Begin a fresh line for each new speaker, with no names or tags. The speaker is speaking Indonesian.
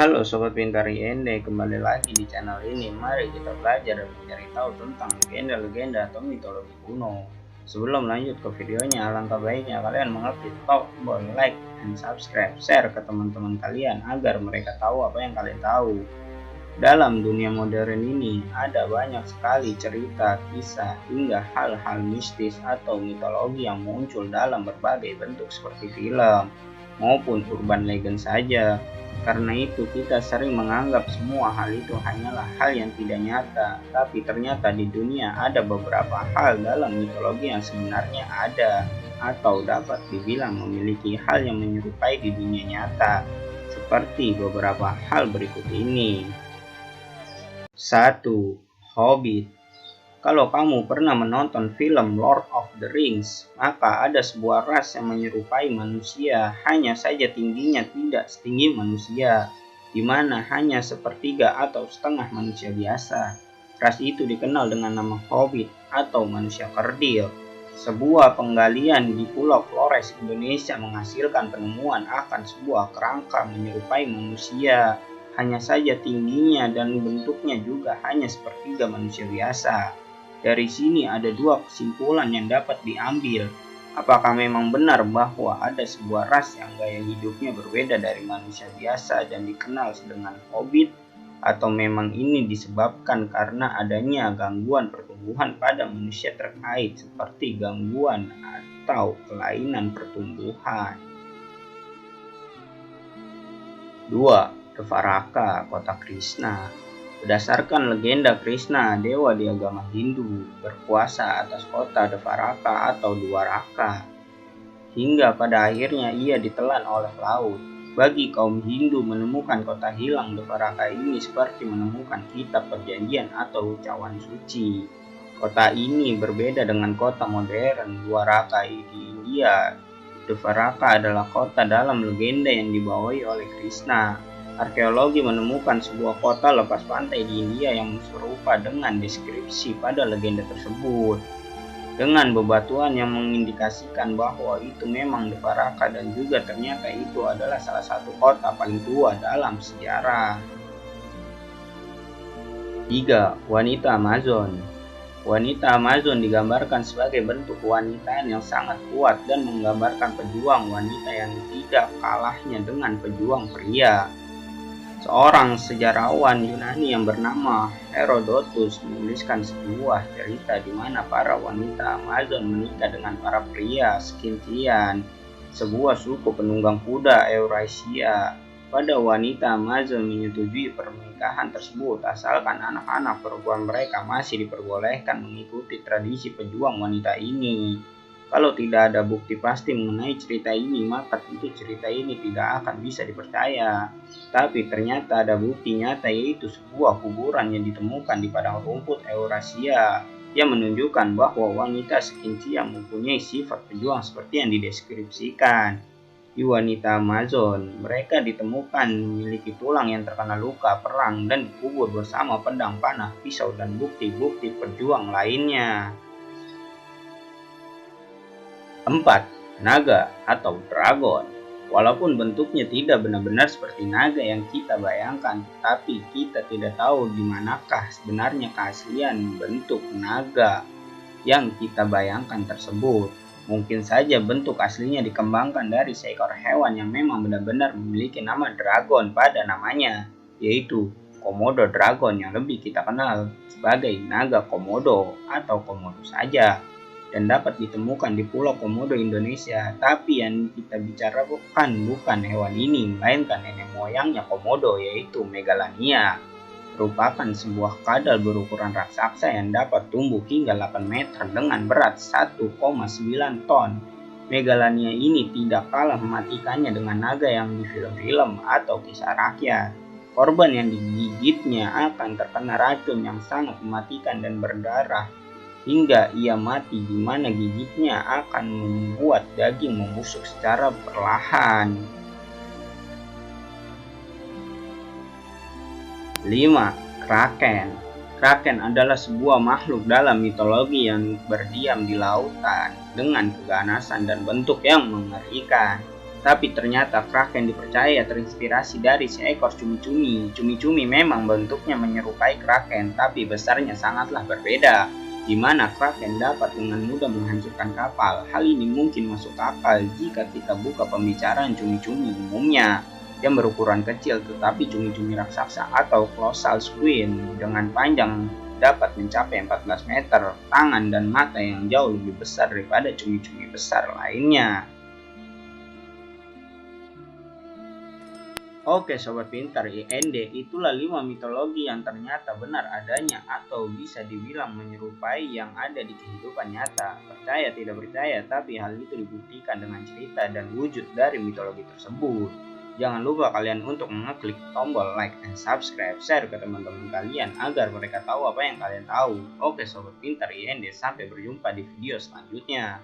Halo Sobat Pintar IND, kembali lagi di channel ini. Mari kita belajar dan mencari tahu tentang legenda-legenda atau mitologi kuno. Sebelum lanjut ke videonya, alangkah baiknya kalian mengklik tombol like dan subscribe, share ke teman-teman kalian agar mereka tahu apa yang kalian tahu. Dalam dunia modern ini, ada banyak sekali cerita, kisah, hingga hal-hal mistis atau mitologi yang muncul dalam berbagai bentuk seperti film maupun urban legend saja. Karena itu kita sering menganggap semua hal itu hanyalah hal yang tidak nyata, tapi ternyata di dunia ada beberapa hal dalam mitologi yang sebenarnya ada atau dapat dibilang memiliki hal yang menyerupai di dunia nyata, seperti beberapa hal berikut ini. 1. Hobbit. Kalau kamu pernah menonton film Lord of the Rings, maka ada sebuah ras yang menyerupai manusia, hanya saja tingginya tidak setinggi manusia, di mana hanya sepertiga atau setengah manusia biasa. Ras itu dikenal dengan nama Hobbit atau manusia kerdil. Sebuah penggalian di Pulau Flores, Indonesia menghasilkan penemuan akan sebuah kerangka menyerupai manusia, hanya saja tingginya dan bentuknya juga hanya sepertiga manusia biasa. Dari sini ada dua kesimpulan yang dapat diambil. Apakah memang benar bahwa ada sebuah ras yang gaya hidupnya berbeda dari manusia biasa dan dikenal dengan Hobbit, atau memang ini disebabkan karena adanya gangguan pertumbuhan pada manusia terkait seperti gangguan atau kelainan pertumbuhan. 2. Dwaraka, kota Krishna. Berdasarkan legenda, Krishna, dewa di agama Hindu, berkuasa atas kota Dwaraka atau Dwaraka, hingga pada akhirnya ia ditelan oleh laut. Bagi kaum Hindu, menemukan kota hilang Dwaraka ini seperti menemukan kitab perjanjian atau cawan suci. Kota ini berbeda dengan kota modern Dwaraka di India. Dwaraka adalah kota dalam legenda yang dibawahi oleh Krishna. Arkeologi menemukan sebuah kota lepas pantai di India yang serupa dengan deskripsi pada legenda tersebut, dengan bebatuan yang mengindikasikan bahwa itu memang Dwaraka dan juga ternyata itu adalah salah satu kota paling tua dalam sejarah. 3. Wanita Amazon. Wanita Amazon digambarkan sebagai bentuk wanita yang sangat kuat dan menggambarkan pejuang wanita yang tidak kalahnya dengan pejuang pria. Seorang sejarawan Yunani yang bernama Herodotus menuliskan sebuah cerita di mana para wanita Amazon menikah dengan para pria Scythian, sebuah suku penunggang kuda Eurasia. Pada wanita Amazon menyetujui pernikahan tersebut asalkan anak-anak perempuan mereka masih diperbolehkan mengikuti tradisi pejuang wanita ini. Kalau tidak ada bukti pasti mengenai cerita ini, maka tentu cerita ini tidak akan bisa dipercaya. Tapi ternyata ada bukti nyata, yaitu sebuah kuburan yang ditemukan di padang rumput Eurasia yang menunjukkan bahwa wanita Scythia mempunyai sifat pejuang seperti yang dideskripsikan di wanita Amazon. Mereka ditemukan memiliki tulang yang terkena luka perang dan dikubur bersama pedang, panah, pisau, dan bukti-bukti pejuang lainnya. 4. Naga atau dragon. Walaupun bentuknya tidak benar-benar seperti naga yang kita bayangkan, tapi kita tidak tahu di manakah sebenarnya keaslian bentuk naga yang kita bayangkan tersebut. Mungkin saja bentuk aslinya dikembangkan dari seekor hewan yang memang benar-benar memiliki nama dragon pada namanya, yaitu Komodo dragon yang lebih kita kenal sebagai naga komodo atau komodo saja, dan dapat ditemukan di Pulau Komodo, Indonesia. Tapi yang kita bicarakan bukan hewan ini, melainkan nenek moyangnya komodo, yaitu Megalania. Merupakan sebuah kadal berukuran raksasa yang dapat tumbuh hingga 8 meter dengan berat 1,9 ton. Megalania ini tidak kalah mematikannya dengan naga yang di film-film atau kisah rakyat. Korban yang digigitnya akan terkena racun yang sangat mematikan dan berdarah hingga ia mati, di mana gigitnya akan membuat daging membusuk secara perlahan. 5. Kraken. Kraken adalah sebuah makhluk dalam mitologi yang berdiam di lautan dengan keganasan dan bentuk yang mengerikan. Tapi ternyata kraken dipercaya terinspirasi dari seekor cumi-cumi. Cumi-cumi memang bentuknya menyerupai kraken, tapi besarnya sangatlah berbeda, di mana kraken dapat dengan mudah menghancurkan kapal. Hal ini mungkin masuk akal jika kita buka pembicaraan cumi-cumi umumnya yang berukuran kecil, tetapi cumi-cumi raksasa atau colossal squid dengan panjang dapat mencapai 14 meter, tangan dan mata yang jauh lebih besar daripada cumi-cumi besar lainnya. Oke sobat pintar, IND itulah 5 mitologi yang ternyata benar adanya atau bisa dibilang menyerupai yang ada di kehidupan nyata. Percaya tidak percaya, tapi hal itu dibuktikan dengan cerita dan wujud dari mitologi tersebut. Jangan lupa kalian untuk mengeklik tombol like dan subscribe, share ke teman-teman kalian agar mereka tahu apa yang kalian tahu. Oke sobat pintar IND, sampai berjumpa di video selanjutnya.